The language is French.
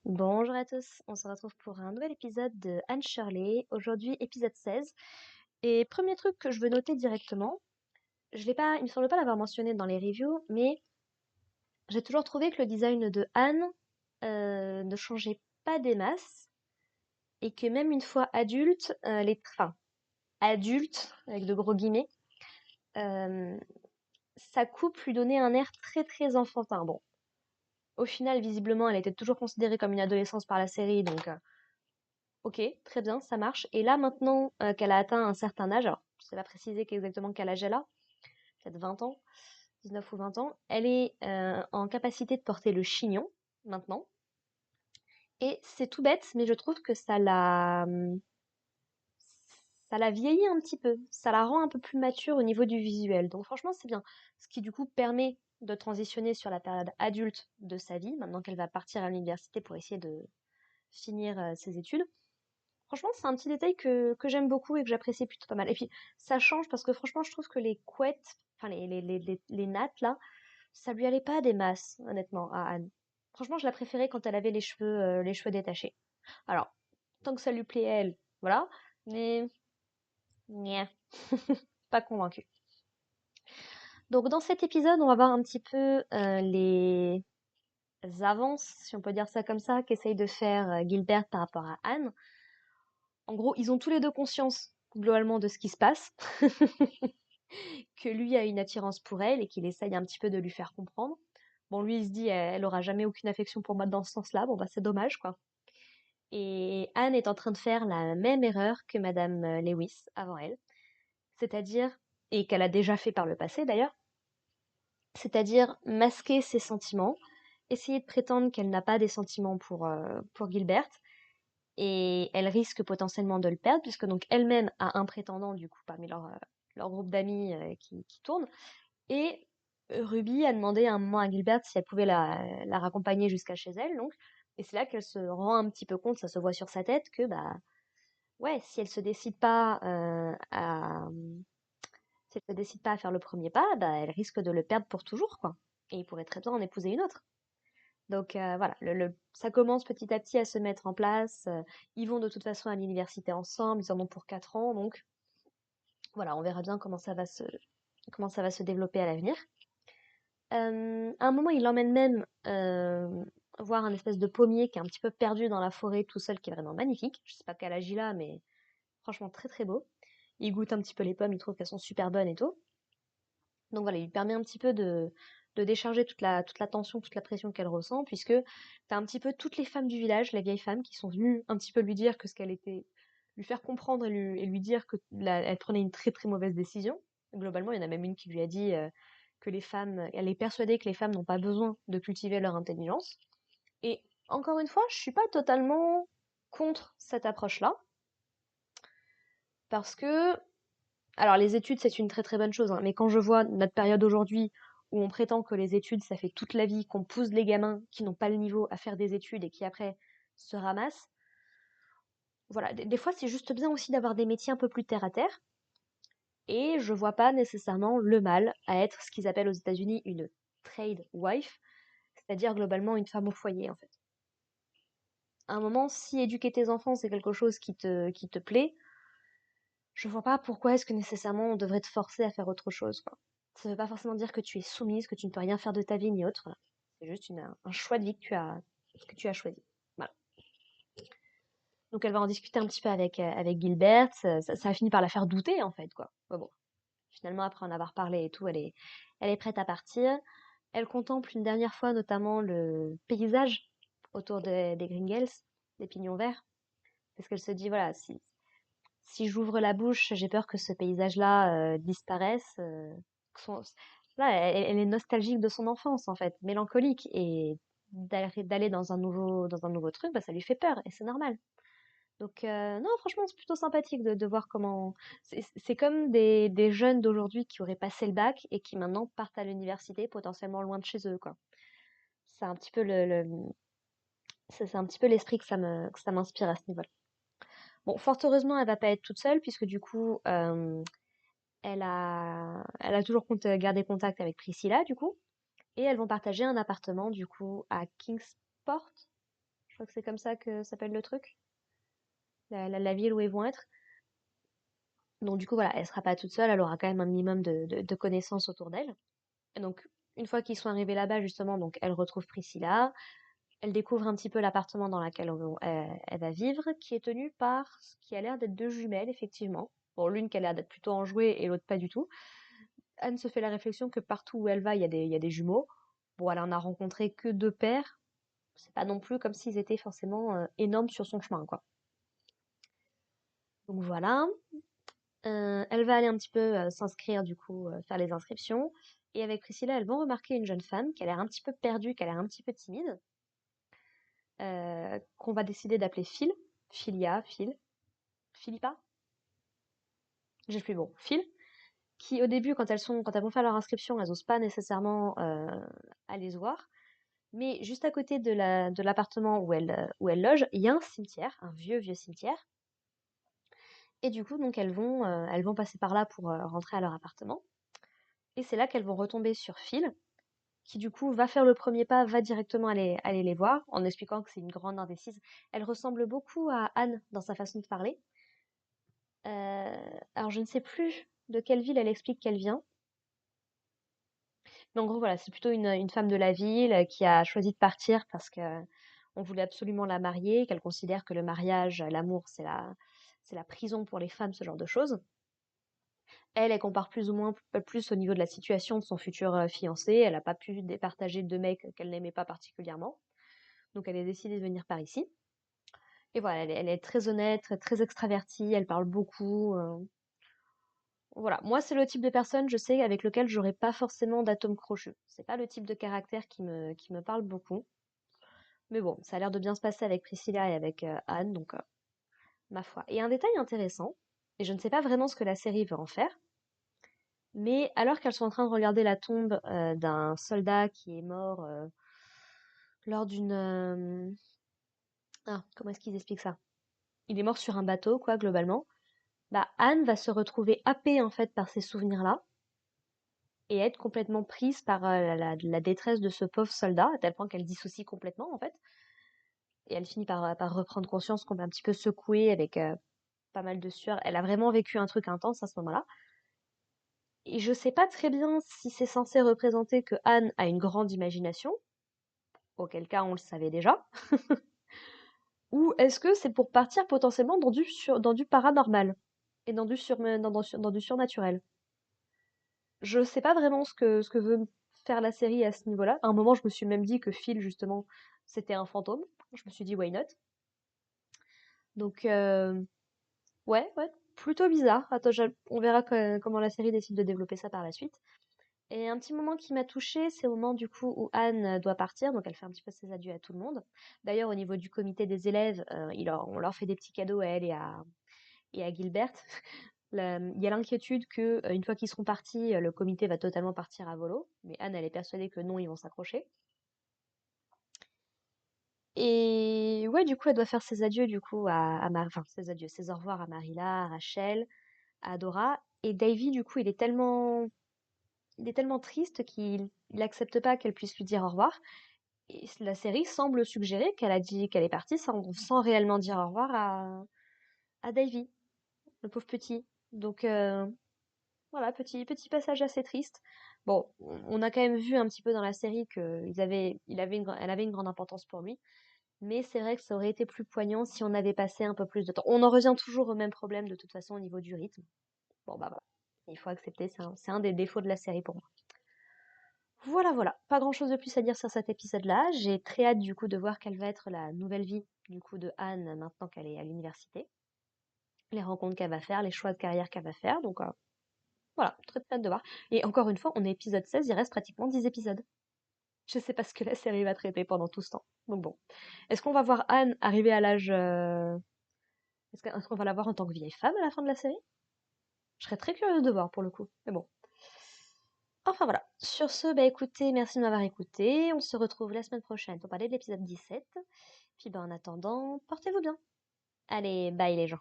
Bonjour à tous, on se retrouve pour un nouvel épisode de Anne Shirley, aujourd'hui épisode 16. Et premier truc que je veux noter directement, je l'ai pas, il me semble pas l'avoir mentionné dans les reviews, mais j'ai toujours trouvé que le design de Anne ne changeait pas des masses, et que même une fois adulte, enfin, adulte, avec de gros guillemets, euh, sa coupe lui donnait un air très très enfantin. Bon, au final, visiblement, elle était toujours considérée comme une adolescence par la série, donc OK, très bien, ça marche. Et là, maintenant qu'elle a atteint un certain âge, alors je sais pas préciser exactement quel âge elle a, peut-être 20 ans, 19 ou 20 ans, elle est en capacité de porter le chignon maintenant. Et c'est tout bête, mais je trouve que ça la vieillit un petit peu. Ça la rend un peu plus mature au niveau du visuel. Donc franchement, c'est bien. Ce qui du coup permet de transitionner sur la période adulte de sa vie, maintenant qu'elle va partir à l'université pour essayer de finir ses études. Franchement, c'est un petit détail que j'aime beaucoup et que j'apprécie plutôt pas mal. Et puis, ça change parce que franchement, je trouve que les couettes, enfin les nattes là, ça lui allait pas des masses, honnêtement, à Anne. Franchement, je la préférais quand elle avait les cheveux détachés. Alors, tant que ça lui plaît à elle, voilà. Mais, nya, pas convaincue. Donc, dans cet épisode, on va voir un petit peu les avances, si on peut dire ça comme ça, qu'essaye de faire Gilbert par rapport à Anne. En gros, ils ont tous les deux conscience globalement de ce qui se passe, que lui a une attirance pour elle et qu'il essaye un petit peu de lui faire comprendre. Bon, lui, il se dit, elle aura jamais aucune affection pour moi dans ce sens-là. Bon, bah, c'est dommage, quoi. Et Anne est en train de faire la même erreur que Madame Lewis avant elle. C'est-à-dire, et qu'elle a déjà fait par le passé d'ailleurs, c'est-à-dire masquer ses sentiments, essayer de prétendre qu'elle n'a pas des sentiments pour Gilbert, et elle risque potentiellement de le perdre puisque donc elle-même a un prétendant du coup parmi leur groupe d'amis qui tourne et Ruby a demandé à un moment à Gilbert si elle pouvait la raccompagner jusqu'à chez elle donc et c'est là qu'elle se rend un petit peu compte, ça se voit sur sa tête que bah ouais si elle se décide pas si elle se décide pas à faire le premier pas bah elle risque de le perdre pour toujours quoi et il pourrait très bien en épouser une autre. Donc voilà, ça commence petit à petit à se mettre en place. Ils vont de toute façon à l'université ensemble, ils en ont pour 4 ans, donc voilà, on verra bien comment ça va se développer à l'avenir. À un moment, il l'emmène même voir un espèce de pommier qui est un petit peu perdu dans la forêt tout seul, qui est vraiment magnifique. Je sais pas quel âge il a, mais franchement très très beau. Il goûte un petit peu les pommes, il trouve qu'elles sont super bonnes et tout. Donc voilà, il lui permet un petit peu de décharger toute la tension, toute la pression qu'elle ressent, puisque t'as un petit peu toutes les femmes du village, les vieilles femmes, qui sont venues un petit peu lui dire que ce qu'elle était, lui faire comprendre et lui dire que elle prenait une très très mauvaise décision. Globalement, il y en a même une qui lui a dit que les femmes, elle est persuadée que les femmes n'ont pas besoin de cultiver leur intelligence. Et encore une fois, je suis pas totalement contre cette approche-là, parce que alors les études, c'est une très très bonne chose, hein, mais quand je vois notre période aujourd'hui où on prétend que les études, ça fait toute la vie, qu'on pousse les gamins qui n'ont pas le niveau à faire des études et qui après se ramassent, voilà, des fois c'est juste bien aussi d'avoir des métiers un peu plus terre à terre, et je vois pas nécessairement le mal à être ce qu'ils appellent aux États-Unis une trade wife, c'est-à-dire globalement une femme au foyer en fait. À un moment, si éduquer tes enfants c'est quelque chose qui te plaît, je vois pas pourquoi est-ce que nécessairement on devrait te forcer à faire autre chose, quoi. Ça veut pas forcément dire que tu es soumise, que tu ne peux rien faire de ta vie ni autre. Voilà. C'est juste un choix de vie que tu as choisi. Voilà. Donc elle va en discuter un petit peu avec Gilbert. Ça a fini par la faire douter en fait, quoi. Mais bon, finalement après en avoir parlé et tout, elle est prête à partir. Elle contemple une dernière fois notamment le paysage autour des Gringles, des pignons verts, parce qu'elle se dit voilà si j'ouvre la bouche, j'ai peur que ce paysage-là disparaisse. Là, elle est nostalgique de son enfance, en fait, mélancolique. Et d'aller dans un nouveau truc, bah, ça lui fait peur, et c'est normal. Donc, non, franchement, c'est plutôt sympathique de voir comment. C'est comme des jeunes d'aujourd'hui qui auraient passé le bac et qui maintenant partent à l'université, potentiellement loin de chez eux, quoi. C'est un petit peu c'est un petit peu l'esprit que ça m'inspire à ce niveau-là. Bon, fort heureusement, elle va pas être toute seule, puisque du coup, elle a toujours gardé contact avec Priscilla, du coup, et elles vont partager un appartement, du coup, à Kingsport, Je crois que c'est comme ça que s'appelle le truc, la ville où ils vont être. Donc du coup, voilà, elle sera pas toute seule, elle aura quand même un minimum de connaissances autour d'elle. Et donc, une fois qu'ils sont arrivés là-bas, justement, donc elle retrouve Priscilla, elle découvre un petit peu l'appartement dans lequel elle va vivre, qui est tenu par ce qui a l'air d'être deux jumelles, effectivement. Bon, l'une qui a l'air d'être plutôt enjouée et l'autre pas du tout. Anne se fait la réflexion que partout où elle va, il y a des jumeaux. Bon, elle en a rencontré que deux paires. C'est pas non plus comme s'ils étaient forcément énormes sur son chemin, quoi. Donc voilà. Elle va aller un petit peu s'inscrire, du coup, faire les inscriptions. Et avec Priscilla, elles vont remarquer une jeune femme qui a l'air un petit peu perdue, qui a l'air un petit peu timide, qu'on va décider d'appeler Phil. Philia, Phil. Philippa? J'ai plus bon. Phil. Qui au début, quand elles vont faire leur inscription, elles n'osent pas nécessairement aller se voir. Mais juste à côté de l'appartement où elles logent, il y a un cimetière, un vieux, vieux cimetière. Et du coup, donc elles vont passer par là pour rentrer à leur appartement. Et c'est là qu'elles vont retomber sur Phil, qui du coup va faire le premier pas, va directement aller les voir, en expliquant que c'est une grande indécise. Elle ressemble beaucoup à Anne dans sa façon de parler. Alors je ne sais plus de quelle ville elle explique qu'elle vient. Mais en gros, voilà, c'est plutôt une femme de la ville qui a choisi de partir parce que on voulait absolument la marier, qu'elle considère que le mariage, l'amour, c'est la prison pour les femmes, ce genre de choses. Elle compare plus ou moins plus au niveau de la situation de son futur fiancé. Elle n'a pas pu départager deux mecs qu'elle n'aimait pas particulièrement. Donc elle a décidé de venir par ici. Et voilà, elle est très honnête, très extravertie, elle parle beaucoup. Voilà, moi c'est le type de personne, je sais, avec lequel j'aurais pas forcément d'atome crochu. C'est pas le type de caractère qui me parle beaucoup. Mais bon, ça a l'air de bien se passer avec Priscilla et avec Anne, donc ma foi. Et un détail intéressant, et je ne sais pas vraiment ce que la série veut en faire, mais alors qu'elles sont en train de regarder la tombe d'un soldat qui est mort lors d'une... Ah, comment est-ce qu'ils expliquent ça? Il est mort sur un bateau, quoi, globalement. Bah, Anne va se retrouver happée, en fait, par ces souvenirs-là, et être complètement prise par la détresse de ce pauvre soldat, à tel point qu'elle dissocie complètement, en fait. Et elle finit par reprendre conscience qu'on va un petit peu secouée avec pas mal de sueur. Elle a vraiment vécu un truc intense à ce moment-là. Et je sais pas très bien si c'est censé représenter que Anne a une grande imagination, auquel cas on le savait déjà, ou est-ce que c'est pour partir potentiellement dans du paranormal et dans du surnaturel. Je sais pas vraiment ce que veut faire la série à ce niveau-là. À un moment, je me suis même dit que Phil, justement, c'était un fantôme. Je me suis dit, why not? Donc, ouais, plutôt bizarre. Attends, on verra comment la série décide de développer ça par la suite. Et un petit moment qui m'a touchée, c'est au moment du coup où Anne doit partir, donc elle fait un petit peu ses adieux à tout le monde. D'ailleurs, au niveau du comité des élèves, on leur fait des petits cadeaux à elle et à Gilbert. Il y a l'inquiétude que une fois qu'ils seront partis, le comité va totalement partir à volo, mais Anne, elle est persuadée que non, ils vont s'accrocher. Et ouais, du coup, elle doit faire ses adieux du coup enfin ses adieux, ses au revoir à Marilla, à Rachel, à Dora. Et Davy, du coup, il est tellement triste qu'il accepte pas qu'elle puisse lui dire au revoir. Et la série semble suggérer qu'elle a dit qu'elle est partie sans réellement dire au revoir à Davy, le pauvre petit. Donc voilà, petit passage assez triste. Bon, on a quand même vu un petit peu dans la série elle avait une grande importance pour lui. Mais c'est vrai que ça aurait été plus poignant si on avait passé un peu plus de temps. On en revient toujours au même problème de toute façon au niveau du rythme. Bon bah voilà, il faut accepter, c'est un des défauts de la série pour moi. Voilà. Pas grand-chose de plus à dire sur cet épisode-là. J'ai très hâte du coup de voir quelle va être la nouvelle vie du coup de Anne maintenant qu'elle est à l'université. Les rencontres qu'elle va faire, les choix de carrière qu'elle va faire. Donc voilà, très hâte de voir. Et encore une fois, on est épisode 16, il reste pratiquement 10 épisodes. Je sais pas ce que la série va traiter pendant tout ce temps. Donc bon. Est-ce qu'on va voir Anne arriver à l'âge... est-ce qu'on va la voir en tant que vieille femme à la fin de la série? Je serais très curieuse de voir pour le coup. Mais bon. Enfin voilà. Sur ce, bah écoutez, merci de m'avoir écouté. On se retrouve la semaine prochaine pour parler de l'épisode 17. Puis bah en attendant, portez-vous bien. Allez, bye les gens.